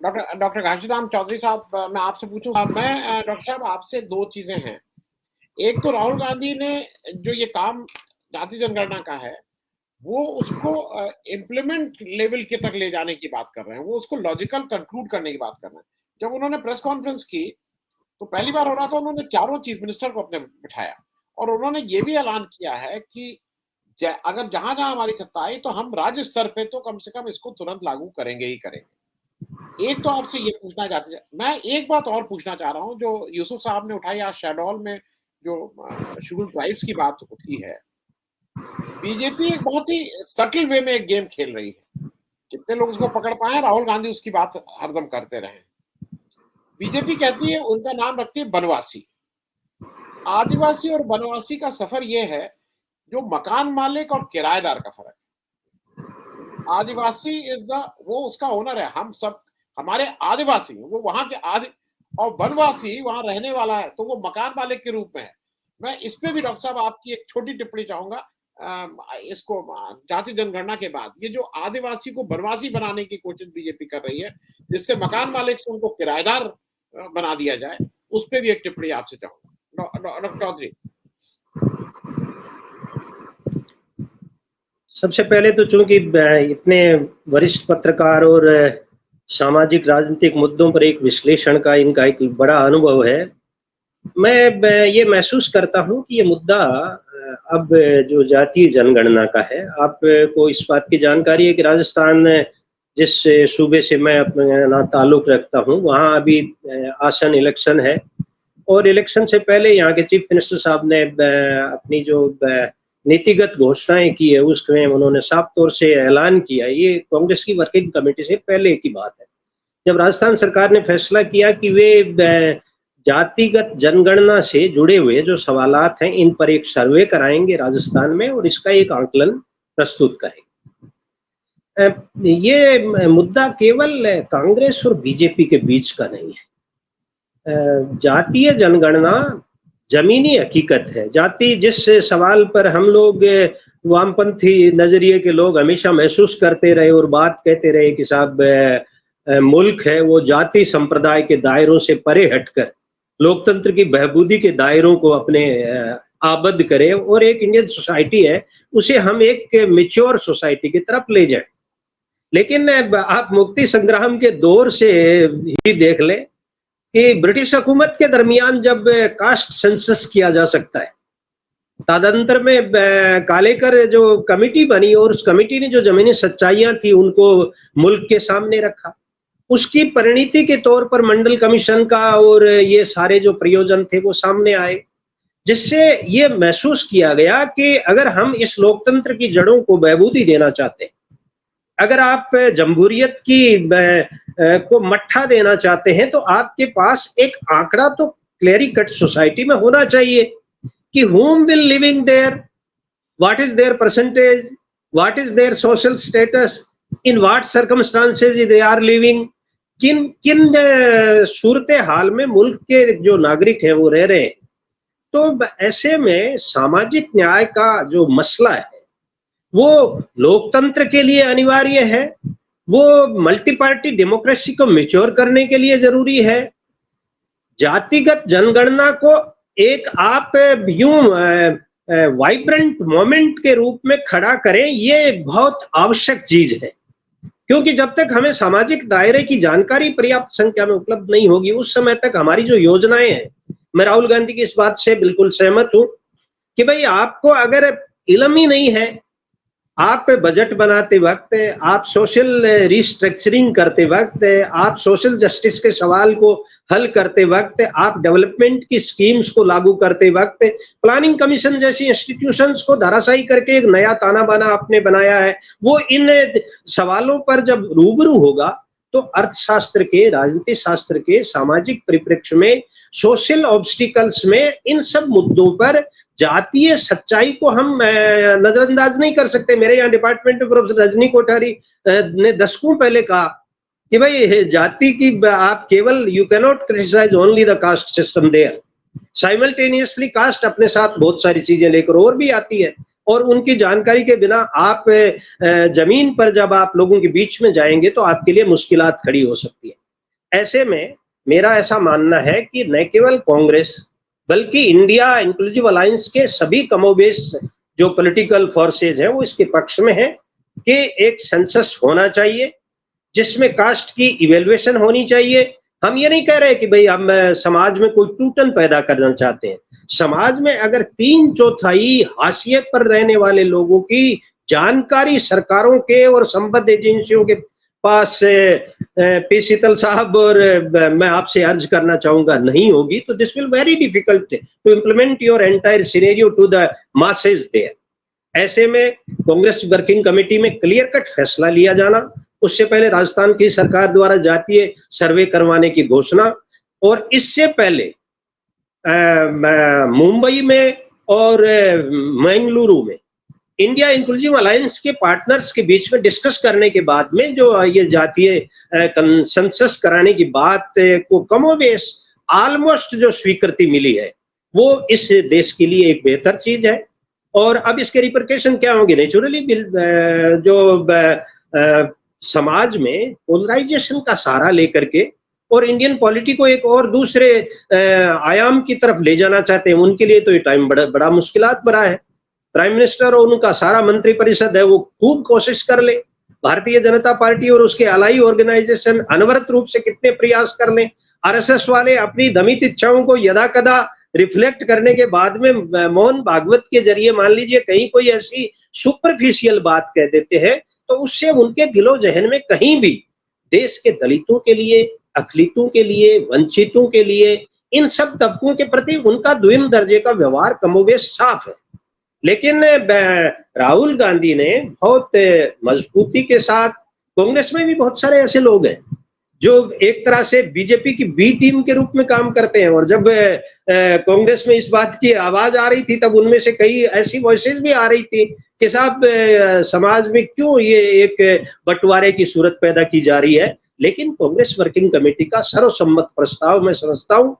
Doctor doctor Ghashiram Chaudhary साहब, मैं आपसे पूछूं, मैं डॉक्टर साहब आपसे दो चीजें हैं। एक तो राहुल गांधी ने जो ये काम जाति जनगणना का है, वो उसको इम्प्लीमेंट लेवल के तक ले जाने की बात कर रहे हैं, वो उसको लॉजिकल कंक्लूड करने की बात कर रहे हैं। जब उन्होंने प्रेस कॉन्फ्रेंस की तो पहली बार हो रहा था, उन्होंने चारों चीफ मिनिस्टर को अपने बिठाया और उन्होंने ये भी ऐलान किया है कि अगर जहां जहां हमारी सत्ता आई तो हम राज्य स्तर पे तो कम से कम इसको तुरंत लागू करेंगे ही करेंगे। एक तो आपसे ये पूछना चाहते हैं, मैं एक बात और पूछना चाह रहा हूँ जो यूसुफ साहब ने उठाई आज शहडोल में, जो शेड्यूल ट्राइब्स की बात उठी है। बीजेपी एक बहुत ही सटल वे में एक गेम खेल रही है, कितने लोग उसको पकड़ पाए, राहुल गांधी उसकी बात हरदम करते रहे। बीजेपी कहती है, उनका नाम रखती है बनवासी। आदिवासी और बनवासी का सफर यह है जो मकान मालिक और किराएदार का फर्क है। आदिवासी इज द, वो उसका ओनर है, हम सब हमारे आदिवासी, वो वहां के आदि, और बनवासी वहां रहने वाला है, तो वो मकान मालिक के रूप में है। मैं इस पे भी डॉक्टर साहब आपकी एक छोटी टिप्पणी चाहूंगा। इसको जाति जनगणना के बाद ये जो आदिवासी को बनवासी बनाने की कोशिश बीजेपी कर रही है, जिससे मकान मालिक से उनको किराएदार बना दिया जाए, उस पे भी एक टिप्पणी आपसे चाहूंगा डॉक्टर चौधरी। सबसे पहले तो चूंकि इतने वरिष्ठ पत्रकार और सामाजिक राजनीतिक मुद्दों पर एक विश्लेषण का इनका एक बड़ा अनुभव है, मैं ये महसूस करता हूं कि ये मुद्दा अब जो जातीय जनगणना का है, आपको इस बात की जानकारी है कि राजस्थान जिस सूबे से मैं अपना ताल्लुक रखता हूं, वहां अभी आसन इलेक्शन है और इलेक्शन से पहले यहाँ के चीफ मिनिस्टर साहब ने अपनी जो नीतिगत घोषणाएं की है उसमें उन्होंने साफ तौर से ऐलान किया। ये कांग्रेस की वर्किंग कमेटी से पहले की बात है, जब राजस्थान सरकार ने फैसला किया कि वे जातिगत जनगणना से जुड़े हुए जो सवालात हैं इन पर एक सर्वे कराएंगे राजस्थान में और इसका एक आंकलन प्रस्तुत करेंगे। ये मुद्दा केवल कांग्रेस और बीजेपी के बीच का नहीं है। जातीय जनगणना जमीनी हकीकत है। जाति जिस सवाल पर हम लोग वामपंथी नजरिए के लोग हमेशा महसूस करते रहे और बात कहते रहे कि साहब मुल्क है वो जाति संप्रदाय के दायरों से परे हटकर लोकतंत्र की बहबूदी के दायरों को अपने आबद्ध करे और एक इंडियन सोसाइटी है उसे हम एक मैच्योर सोसाइटी की तरफ ले जाए। लेकिन आप मुक्ति संग्राम के दौर से ही देख ले कि ब्रिटिश हुकूमत के दरमियान जब कास्ट सेंसस किया जा सकता है, तदंतर में कालेकर जो कमेटी बनी और उस कमेटी ने जो जमीनी सच्चाइयां थी उनको मुल्क के सामने रखा, उसकी परिणति के तौर पर मंडल कमीशन का और ये सारे जो प्रयोजन थे वो सामने आए, जिससे ये महसूस किया गया कि अगर हम इस लोकतंत्र की जड़ों को बहबूदी देना चाहते हैं, अगर आप जमहूरियत की को मट्ठा देना चाहते हैं, तो आपके पास एक आंकड़ा तो क्लियर कट सोसाइटी में होना चाहिए कि whom will living there, what is their percentage, what is their social status, in what circumstances they are living, किन किन सूरत हाल में मुल्क के जो नागरिक हैं वो रह रहे हैं। तो ऐसे में सामाजिक न्याय का जो मसला है वो लोकतंत्र के लिए अनिवार्य है, वो मल्टी पार्टी डेमोक्रेसी को मैच्योर करने के लिए जरूरी है। जातिगत जनगणना को एक आप यूं वाइब्रेंट मोमेंट के रूप में खड़ा करें, ये बहुत आवश्यक चीज है, क्योंकि जब तक हमें सामाजिक दायरे की जानकारी पर्याप्त संख्या में उपलब्ध नहीं होगी, उस समय तक हमारी जो योजनाएं हैं, मैं राहुल गांधी की इस बात से बिल्कुल सहमत हूं कि भाई आपको अगर इल्म ही नहीं है, आप बजट बनाते वक्त, आप सोशल रिस्ट्रक्चरिंग करते वक्त, आप सोशल जस्टिस के सवाल को हल करते वक्त, आप डेवलपमेंट की स्कीम्स को लागू करते वक्त प्लानिंग कमीशन जैसी इंस्टीट्यूशंस को धराशायी करके एक नया ताना बाना आपने बनाया है, वो इन सवालों पर जब रूबरू होगा तो अर्थशास्त्र के, राजनीति शास्त्र के, सामाजिक परिप्रेक्ष्य में, सोशल ऑब्स्टिकल्स में, इन सब मुद्दों पर जातीय सच्चाई को हम नजरअंदाज नहीं कर सकते। मेरे यहाँ डिपार्टमेंट में प्रोफेसर रजनी कोठारी ने दशकों पहले कहा कि भाई जाति की आप केवल you cannot criticise only the caste system there, simultaneously caste अपने साथ बहुत सारी चीजें लेकर और भी आती है और उनकी जानकारी के बिना आप जमीन पर जब आप लोगों के बीच में जाएंगे तो आपके लिए मुश्किलात खड़ी हो सकती है। ऐसे में मेरा ऐसा मानना है कि न केवल कांग्रेस बल्कि इंडिया इंक्लूसिव अलायंस के सभी कमोबेश जो पॉलिटिकल फोर्सेज हैं वो इसके पक्ष में है कि एक सेंसस होना चाहिए जिसमें कास्ट की इवेल्युएशन होनी चाहिए। हम ये नहीं कह रहे कि भाई हम समाज में कोई टूटन पैदा करना चाहते हैं। समाज में अगर 3/4 हाशिए पर रहने वाले लोगों की जानकारी सरकारों के और संबद्ध एजेंसियों के पास पी शीतल साहब और मैं आपसे अर्ज करना चाहूंगा नहीं होगी तो this will very difficult to implement your entire scenario to the masses there. ऐसे में कांग्रेस वर्किंग कमेटी में क्लियर कट फैसला लिया जाना, उससे पहले राजस्थान की सरकार द्वारा जातीय सर्वे करवाने की घोषणा, और इससे पहले मुंबई में और मंगलुरु में इंडिया इंक्लूसिव अलायंस के पार्टनर्स के बीच में डिस्कस करने के बाद में जो ये जातीय कंसेंसस कराने की बात को कमोबेश ऑलमोस्ट जो स्वीकृति मिली है वो इस देश के लिए एक बेहतर चीज है। और अब इसके रिपरकेशन क्या होंगे? नेचुरली जो समाज में पोलराइजेशन का सहारा लेकर के और इंडियन पॉलिटी को एक और दूसरे आयाम की तरफ ले जाना चाहते हैं, उनके लिए तो ये टाइम बड़ा मुश्किलात भरा है। प्राइम मिनिस्टर और उनका सारा मंत्रिपरिषद है वो खूब कोशिश कर ले, भारतीय जनता पार्टी और उसके अलाई ऑर्गेनाइजेशन अनवरत रूप से कितने प्रयास कर लें, आरएसएस वाले अपनी दमित इच्छाओं को यदा कदा रिफ्लेक्ट करने के बाद में मोहन भागवत के जरिए मान लीजिए कहीं कोई ऐसी सुपरफिशियल बात कह देते हैं तो उससे उनके दिलो जहन में कहीं भी देश के दलितों के लिए, अखिलितों के लिए, वंचितों के लिए, इन सब तबकों के प्रति उनका द्विम दर्जे का व्यवहार कमोबेश साफ है। लेकिन राहुल गांधी ने बहुत मजबूती के साथ, कांग्रेस में भी बहुत सारे ऐसे लोग हैं जो एक तरह से बीजेपी की बी टीम के रूप में काम करते हैं, और जब कांग्रेस में इस बात की आवाज आ रही थी तब उनमें से कई ऐसी वॉइसेस भी आ रही थी कि साहब समाज में क्यों ये एक बंटवारे की सूरत पैदा की जा रही है। लेकिन कांग्रेस वर्किंग कमेटी का सर्वसम्मत प्रस्ताव मैं समझता हूं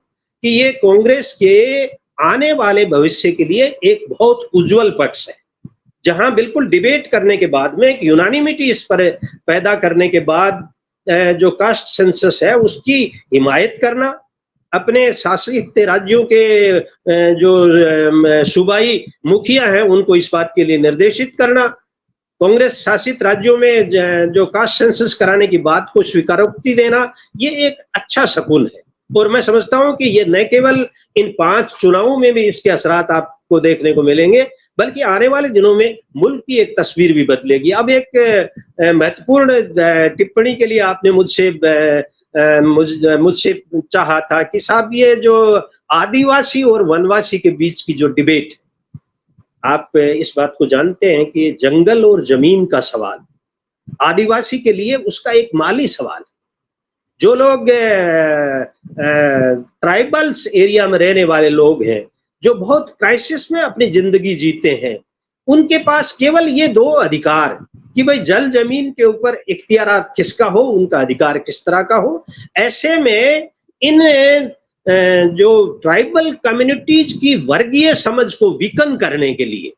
कि ये कांग्रेस के आने वाले भविष्य के लिए एक बहुत उज्जवल पक्ष है, जहां बिल्कुल डिबेट करने के बाद में एक यूनानिमिटी इस पर पैदा करने के बाद जो कास्ट सेंसस है उसकी हिमायत करना, अपने शासित राज्यों के जो सूबाई मुखिया हैं उनको इस बात के लिए निर्देशित करना, कांग्रेस शासित राज्यों में जो कास्ट सेंसस कराने की बात को स्वीकारोक्ति देना, ये एक अच्छा शकुन है। और मैं समझता हूं कि ये न केवल इन 5 चुनावों में भी इसके असरात आपको देखने को मिलेंगे, बल्कि आने वाले दिनों में मुल्क की एक तस्वीर भी बदलेगी। अब एक महत्वपूर्ण टिप्पणी के लिए आपने मुझसे चाहा था कि साहब ये जो आदिवासी और वनवासी के बीच की जो डिबेट, आप इस बात को जानते हैं कि जंगल और जमीन का सवाल आदिवासी के लिए उसका एक माली सवाल है। जो लोग ट्राइबल्स एरिया में रहने वाले लोग हैं, जो बहुत क्राइसिस में अपनी जिंदगी जीते हैं, उनके पास केवल ये 2 अधिकार कि भाई जल जमीन के ऊपर इख्तियारात किसका हो, उनका अधिकार किस तरह का हो। ऐसे में इन जो ट्राइबल कम्युनिटीज की वर्गीय समझ को वीकन करने के लिए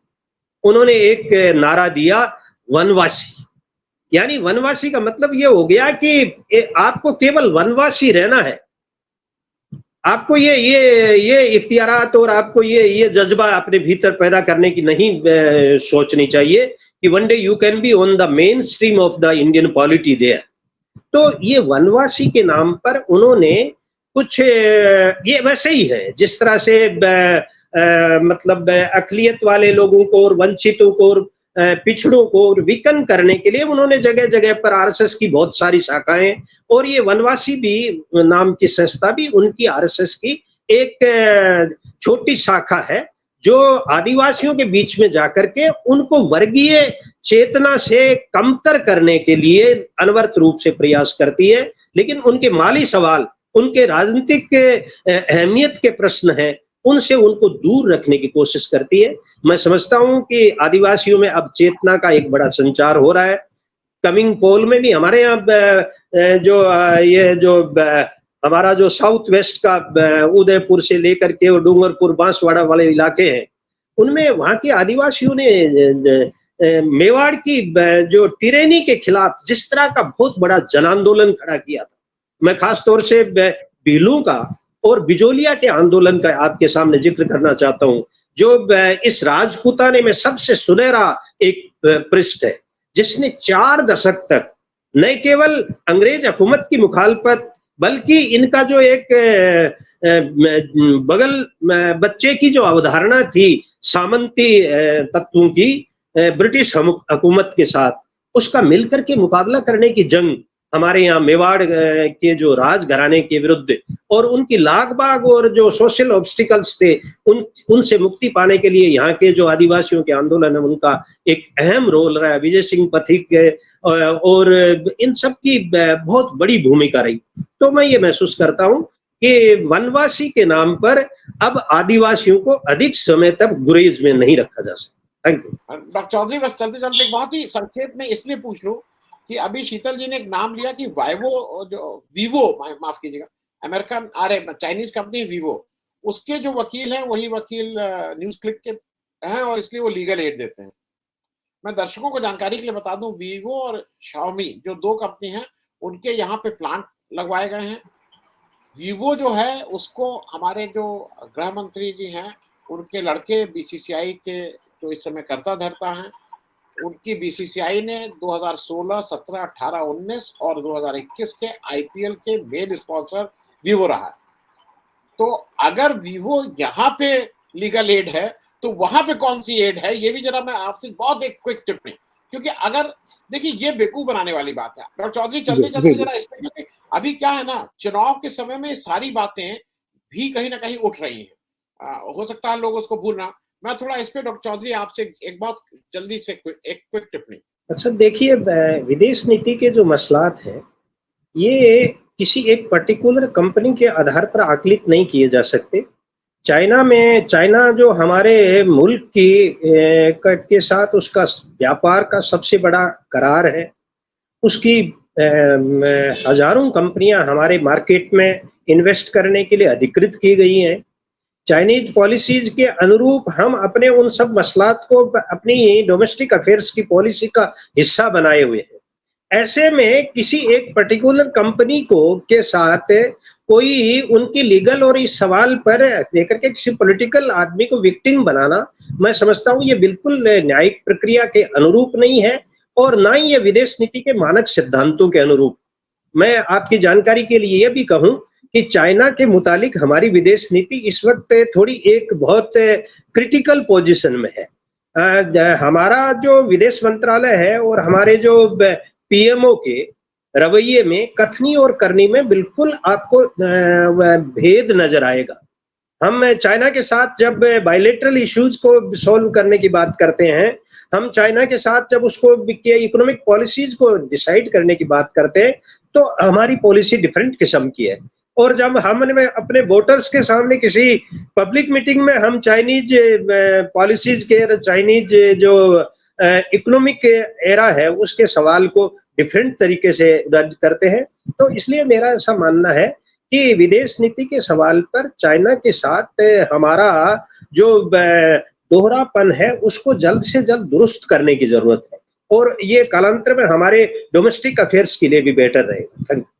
उन्होंने एक नारा दिया, वनवासी। यानी वनवासी का मतलब ये हो गया कि आपको केवल वनवासी रहना है, आपको ये इख्तियारात और आपको ये जज्बा अपने भीतर पैदा करने की नहीं सोचनी चाहिए कि one day you can be on the mainstream of the Indian polity there. तो ये वनवासी के नाम पर उन्होंने कुछ ये वैसे ही है जिस तरह से मतलब अकलियत वाले लोगों को और वंचितों को और पिछड़ों को वीकन करने के लिए उन्होंने जगह जगह पर आरएसएस की बहुत सारी शाखाएं, और ये वनवासी भी नाम की संस्था भी उनकी आरएसएस की एक छोटी शाखा है जो आदिवासियों के बीच में जाकर के उनको वर्गीय चेतना से कमतर करने के लिए अनवरत रूप से प्रयास करती है। लेकिन उनके माली सवाल, उनके राजनीतिक अहमियत के प्रश्न हैं, उनसे उनको दूर रखने की कोशिश करती है। मैं समझता हूं कि आदिवासियों में अब चेतना का एक बड़ा संचार हो रहा है। कमिंग पोल में भी हमारे यहाँ जो हमारा जो साउथ वेस्ट का उदयपुर से लेकर के और डूंगरपुर बांसवाड़ा वाले इलाके हैं, उनमें वहां के आदिवासियों ने मेवाड़ की जो टिरेनी के खिलाफ जिस तरह का बहुत बड़ा जन आंदोलन खड़ा किया था, मैं खास तौर से बीलू का और बिजोलिया के आंदोलन का आपके सामने जिक्र करना चाहता हूं, जो इस राजपूताने में सबसे सुनहरा एक पृष्ठ है, जिसने 4 दशक तक न केवल अंग्रेज हुकूमत की मुखालफत, बल्कि इनका जो एक बगल बच्चे की जो अवधारणा थी सामंती तत्वों की ब्रिटिश हुकूमत के साथ, उसका मिलकर के मुकाबला करने की जंग हमारे यहाँ मेवाड़ के जो राजघराने के विरुद्ध और उनकी लागबाग और जो सोशल ऑब्स्टिकल्स थे उनसे मुक्ति पाने के लिए यहाँ के जो आदिवासियों के आंदोलन है उनका एक अहम रोल रहा है। विजय सिंह पथिक और इन सब की बहुत बड़ी भूमिका रही। तो मैं ये महसूस करता हूँ कि वनवासी के नाम पर अब आदिवासियों को अधिक समय तक गुरेज में नहीं रखा जा सकता। Thank you doctor Chaudhary. बस चलते चलते एक बहुत ही संक्षेप में इसलिए पूछ लूं कि अभी शीतल जी ने एक नाम लिया कि वीवो माफ कीजिएगा, अमेरिकन चाइनीज कंपनी वीवो, उसके जो वकील हैं वही वकील न्यूज क्लिक के हैं और इसलिए वो लीगल एड देते हैं। मैं दर्शकों को जानकारी के लिए बता दूं, वीवो और शाओमी जो 2 कंपनी हैं उनके यहाँ पे प्लांट लगवाए गए हैं। वीवो जो है उसको हमारे जो गृह मंत्री जी हैं उनके लड़के बीसीसीआई के जो इस समय करता धरता हैं, उनकी बीसीसीआई ने 2016, 17, 18, 19 और 2021 के आईपीएल के मेन स्पॉन्सर वीवो रहा है। तो अगर वीवो यहाँ पे लीगल एड है तो वहां पे कौन सी एड है, ये भी जरा मैं आपसे बहुत एक क्विक टिप्पणी, क्योंकि अगर देखिए ये बेवकूफ बनाने वाली बात है। डॉक्टर चौधरी चलते चलते जरा इसमें, क्योंकि अभी क्या है ना, चुनाव के समय में सारी बातें भी कहीं ना कहीं उठ रही हैं, हो सकता है लोग उसको भूलना। मैं थोड़ा इस पे डॉक्टर चौधरी आपसे एक बहुत जल्दी से एक क्विक टिप्पणी। अच्छा देखिए, विदेश नीति के जो मसलात हैं ये किसी एक पर्टिकुलर कंपनी के आधार पर आकलित नहीं किए जा सकते। चाइना जो हमारे मुल्क के साथ उसका व्यापार का सबसे बड़ा करार है, उसकी हजारों कंपनियां हमारे मार्केट में इन्वेस्ट करने के लिए अधिकृत की गई हैं। चाइनीज पॉलिसीज के अनुरूप हम अपने उन सब मसलात को अपनी डोमेस्टिक अफेयर्स की पॉलिसी का हिस्सा बनाए हुए हैं। ऐसे में किसी एक पर्टिकुलर कंपनी के साथ कोई उनकी लीगल और इस सवाल पर लेकर के किसी पॉलिटिकल आदमी को विक्टिम बनाना, मैं समझता हूँ ये बिल्कुल न्यायिक प्रक्रिया के अनुरूप नहीं है और ना ही ये विदेश नीति के मानक सिद्धांतों के अनुरूप। मैं आपकी जानकारी के लिए यह भी कहूं कि चाइना के मुतालिक हमारी विदेश नीति इस वक्त थोड़ी एक बहुत क्रिटिकल पोजीशन में है। हमारा जो विदेश मंत्रालय है और हमारे जो पीएमओ के रवैये में कथनी और करनी में बिल्कुल आपको भेद नजर आएगा। हम चाइना के साथ जब बायलैटरल इश्यूज को सॉल्व करने की बात करते हैं, हम चाइना के साथ जब उसको इकोनॉमिक पॉलिसीज को डिसाइड करने की बात करते हैं, तो हमारी पॉलिसी डिफरेंट किस्म की है। और जब हमने अपने वोटर्स के सामने किसी पब्लिक मीटिंग में हम चाइनीज पॉलिसीज के, चाइनीज जो इकोनॉमिक एरा है उसके सवाल को डिफरेंट तरीके से रद्द करते हैं। तो इसलिए मेरा ऐसा मानना है कि विदेश नीति के सवाल पर चाइना के साथ हमारा जो दोहरापन है उसको जल्द से जल्द दुरुस्त करने की जरूरत है और ये कालांतर में हमारे डोमेस्टिक अफेयर्स के लिए भी बेहतर रहेगा। Thank you.